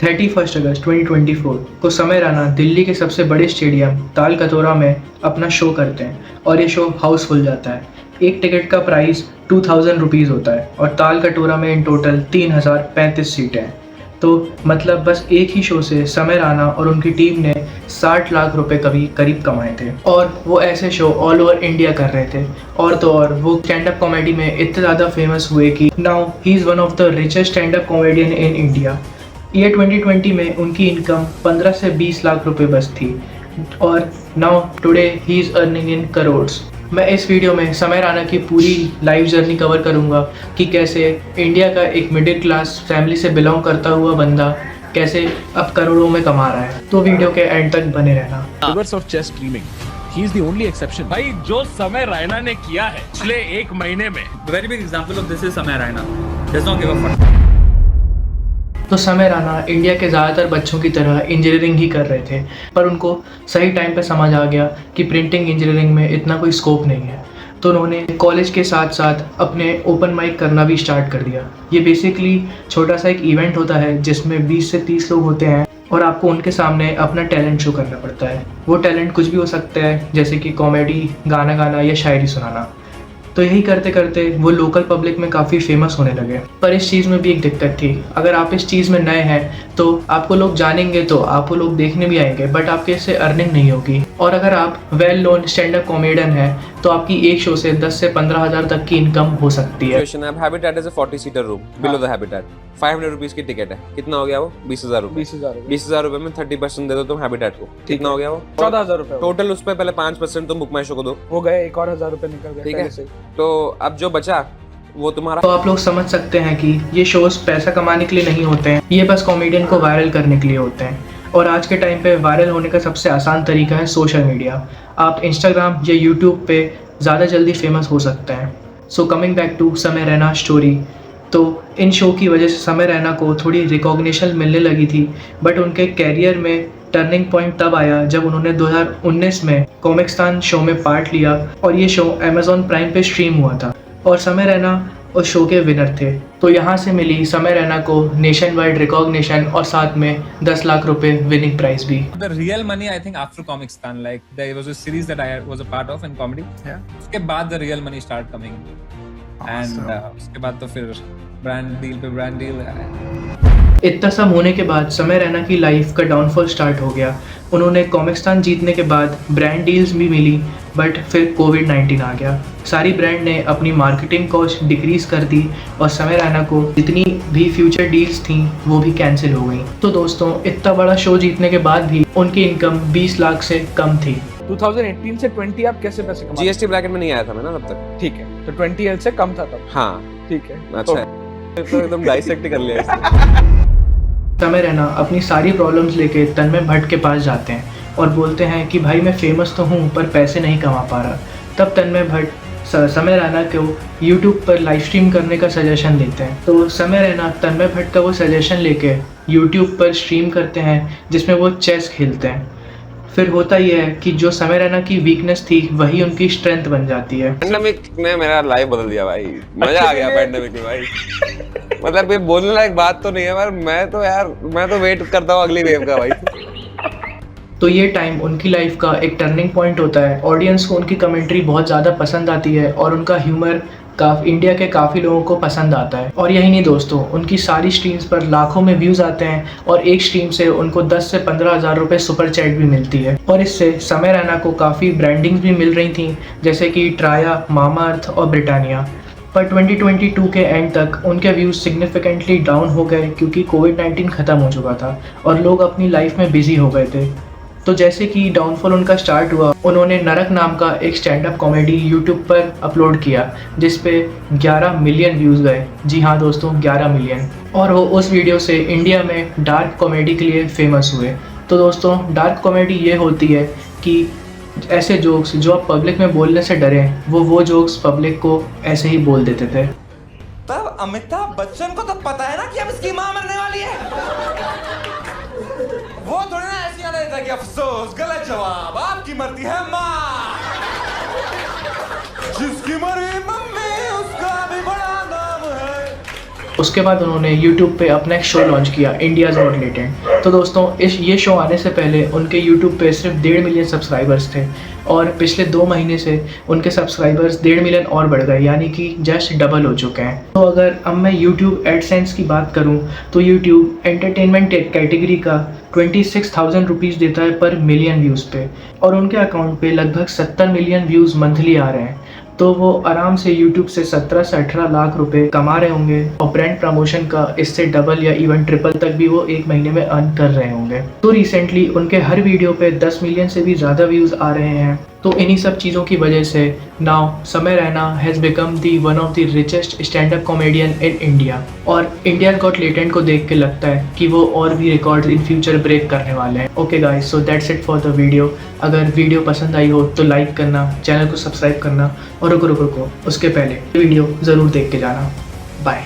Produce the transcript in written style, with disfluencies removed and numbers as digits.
31 अगस्त 2024 को समय राणा दिल्ली के सबसे बड़े स्टेडियम ताल कटोरा में अपना शो करते हैं और ये शो हाउसफुल जाता है। एक टिकट का प्राइस 2000 रुपीज़ होता है और ताल कटोरा में इन टोटल 3035 सीटें हैं। तो मतलब बस एक ही शो से समय राणा और उनकी टीम ने 60 लाख रुपए करीब कमाए थे और वो ऐसे शो ऑल ओवर इंडिया कर रहे थे। और तो और वो स्टैंड अप कॉमेडी में इतने ज़्यादा फेमस हुए कि now he is one of the richest stand up comedian in India. Year 2020 में उनकी इनकम 15 से 20 लाख रुपए बस थी और now today he is earning in crores. मैं इस वीडियो में समय राणा की पूरी लाइफ जर्नी कवर करूंगा कि कैसे इंडिया का एक मिडिल क्लास फैमिली से बिलोंग करता हुआ बंदा कैसे अब करोड़ों में कमा रहा है। तो वीडियो के एंड तक बने रहना। Rivers of chess streaming. He is the only exception. भाई जो समय रैना ने किया है पिछले एक महीने में, very big example of this is Samay Raina. Does not give a fuck. तो समय राणा इंडिया के ज़्यादातर बच्चों की तरह इंजीनियरिंग ही कर रहे थे, पर उनको सही टाइम पे समझ आ गया कि प्रिंटिंग इंजीनियरिंग में इतना कोई स्कोप नहीं है। तो उन्होंने कॉलेज के साथ साथ अपने ओपन माइक करना भी स्टार्ट कर दिया। ये बेसिकली छोटा सा एक इवेंट होता है जिसमें 20 से 30 लोग होते हैं और आपको उनके सामने अपना टैलेंट शो करना पड़ता है। वो टैलेंट कुछ भी हो सकता है, जैसे कि कॉमेडी, गाना गाना या शायरी सुनाना। तो यही करते करते वो लोकल पब्लिक में काफ़ी फेमस होने लगे। पर इस चीज़ में भी एक दिक्कत थी, अगर आप इस चीज़ में नए हैं तो आपको लोग जानेंगे, तो आपको लोग देखने भी आएंगे, बट आपके इससे अर्निंग नहीं होगी। और अगर आप well known stand up comedian हैं तो आपकी एक शो से 10 से 15 हज़ार तक की इनकम हो सकती है। हैबिटेट इज अ 40-सीटर room below the habitat. 500 rupees की टिकट है, कितना हो गया वो? 20,000 रुपए। 20,000 रुपए में 30% दे दो तुम हैबिटेट को, कितना हो गया वो? 14,000 रुपए टोटल। उस पे पहले 5% तुम बुक माई शो को दो, हो गए। एक और 1,000 रुपए निकल गए। ठीक है, तो अब जो बचा वो तुम्हारा। तो आप लोग समझ सकते हैं कि ये शोज पैसा कमाने के लिए नहीं होते हैं, ये बस कॉमेडियन को वायरल करने के लिए होते हैं। और आज के टाइम पे वायरल होने का सबसे आसान तरीका है सोशल मीडिया। आप इंस्टाग्राम या यूट्यूब पे ज़्यादा जल्दी फेमस हो सकते हैं। सो कमिंग बैक टू समय रैना स्टोरी, तो इन शो की वजह से समय रैना को थोड़ी रिकॉग्निशन मिलने लगी थी, बट उनके कैरियर में टर्निंग पॉइंट तब आया जब उन्होंने 2019 में कॉमिक्स्तान शो में पार्ट लिया और ये शो अमेजॉन प्राइम पे स्ट्रीम हुआ था और समय रैना उस शो के विनर थे। तो यहाँ से मिली समय रैना को नेशन वाइड रिकॉग्निशन और साथ में 10 लाख रुपए विनिंग प्राइस भी। The real money, I think, after Comicstan, like there was a series that I was a part of in comedy. Yeah. उसके बाद the real money start coming, and उसके बाद तो फिर brand deal इतना सब होने के बाद समय रैना की लाइफ का डाउनफॉल स्टार्ट हो गया। उन्होंने कॉमिक्स्तान जीतने के बाद ब्रांड डील्स भी मिली, बट फिर कोविड-19 आ गया। सारी ब्रांड ने अपनी मार्केटिंग कॉस्ट डिक्रीज कर दी और समय रैना को जितनी भी फ्यूचर डील्स थी वो भी कैंसिल हो गई। तो दोस्तों, इतना बड़ा शो जीतने के बाद भी उनकी इनकम 20 लाख से कम थी। 2018 से 20 आप कैसे पैसे कमाते? जीएसटी ब्रैकेट में नहीं आया था मैं ना तब तक। ठीक है, तो 20 से कम था तब। हाँ ठीक है, अच्छा है। तो एकदम डाइसेक्ट कर लिया। समय रैना अपनी सारी प्रॉब्लम्स लेके तन्मय भट्ट के पास जाते हैं और बोलते हैं कि भाई मैं फेमस तो हूँ पर पैसे नहीं कमा पा रहा। तब तन्मय भट्ट समय रैना को यूट्यूब पर लाइव स्ट्रीम करने का सजेशन देते हैं। तो समय रैना तन्मय भट्ट का वो सजेशन लेके यूट्यूब पर स्ट्रीम करते हैं जिसमें वो चेस खेलते हैं। फिर होता यह है कि जो समय रैना की वीकनेस थी वही उनकी स्ट्रेंथ बन जाती है। पैंडेमिक ने मेरा लाइफ बदल दिया भाई, मजा आ गया पैंडेमिक में भाई। मतलब ये बोलने लायक बात तो नहीं है, पर मैं तो वेट करता हूँ अगली वेव का भाई। तो ये टाइम उनकी लाइफ का एक टर्निंग पॉइंट होता है। ऑडियंस को उनकी कमेंट्री बहुत ज़्यादा पसंद आती है और उनका ह्यूमर इंडिया के काफ़ी लोगों को पसंद आता है। और यही नहीं दोस्तों, उनकी सारी स्ट्रीम्स पर लाखों में व्यूज़ आते हैं और एक स्ट्रीम से उनको 10 से 15 हज़ार रुपये सुपर चैट भी मिलती है। और इससे समय रैना को काफ़ी ब्रांडिंग्स भी मिल रही थी, जैसे कि ट्राया, मामाअर्थ और ब्रिटानिया। पर 2022 के एंड तक उनके व्यूज़ सिग्निफिकेंटली डाउन हो गए क्योंकि कोविड-19 ख़त्म हो चुका था और लोग अपनी लाइफ में बिजी हो गए थे। तो जैसे कि डाउनफॉल उनका स्टार्ट हुआ, उन्होंने नरक नाम का एक स्टैंड अप कॉमेडी यूट्यूब पर अपलोड किया जिस पे 11 मिलियन व्यूज़ गए। जी हाँ दोस्तों, 11 मिलियन। और वो उस वीडियो से इंडिया में डार्क कॉमेडी के लिए फेमस हुए। तो दोस्तों, डार्क कॉमेडी ये होती है कि ऐसे जोक्स जो आप पब्लिक में बोलने से डरें, वो जोक्स पब्लिक को ऐसे ही बोल देते थे। तब अमिताभ बच्चन को तो पता है ना कि अब इसकी मां मरने वाली है। वो थोड़ी ना ऐसी आने देता कि अफसोस, गलत जवाब, आपकी मरती है मां। जिसकी मरी मम्मी उसका भी बड़ा नाम है। उसके बाद उन्होंने यूट्यूब पे अपना एक शो लॉन्च किया, इंडियाज़ गॉट टैलेंट। तो दोस्तों ये शो आने से पहले उनके यूट्यूब पे सिर्फ 1.5 मिलियन सब्सक्राइबर्स थे और पिछले 2 महीने से उनके सब्सक्राइबर्स 1.5 मिलियन और बढ़ गए, यानी कि जस्ट डबल हो चुके हैं। तो अगर अब मैं यूट्यूब एडसेंस की बात करूं तो यूट्यूब एंटरटेनमेंट कैटेगरी का 26,000 रुपीज़ देता है पर मिलियन व्यूज़ पे, और उनके अकाउंट पे लगभग 70 मिलियन व्यूज़ मंथली आ रहे हैं। तो वो आराम से YouTube से 17 से 18 लाख रुपए कमा रहे होंगे और ब्रांड प्रमोशन का इससे डबल या इवन ट्रिपल तक भी वो 1 महीने में अर्न कर रहे होंगे। तो रिसेंटली उनके हर वीडियो पे 10 मिलियन से भी ज़्यादा व्यूज़ आ रहे हैं। तो इन्हीं सब चीज़ों की वजह से नाउ समय Raina has become the one of the richest stand up comedian in India. और इंडियाज़ गॉट टैलेंट को देख के लगता है कि वो और भी रिकॉर्ड्स इन फ्यूचर ब्रेक करने वाले हैं। Okay guys, so that's it for the video. अगर वीडियो पसंद आई हो तो लाइक करना, चैनल को सब्सक्राइब करना और रुको उसके पहले वीडियो ज़रूर देख के जाना। बाय।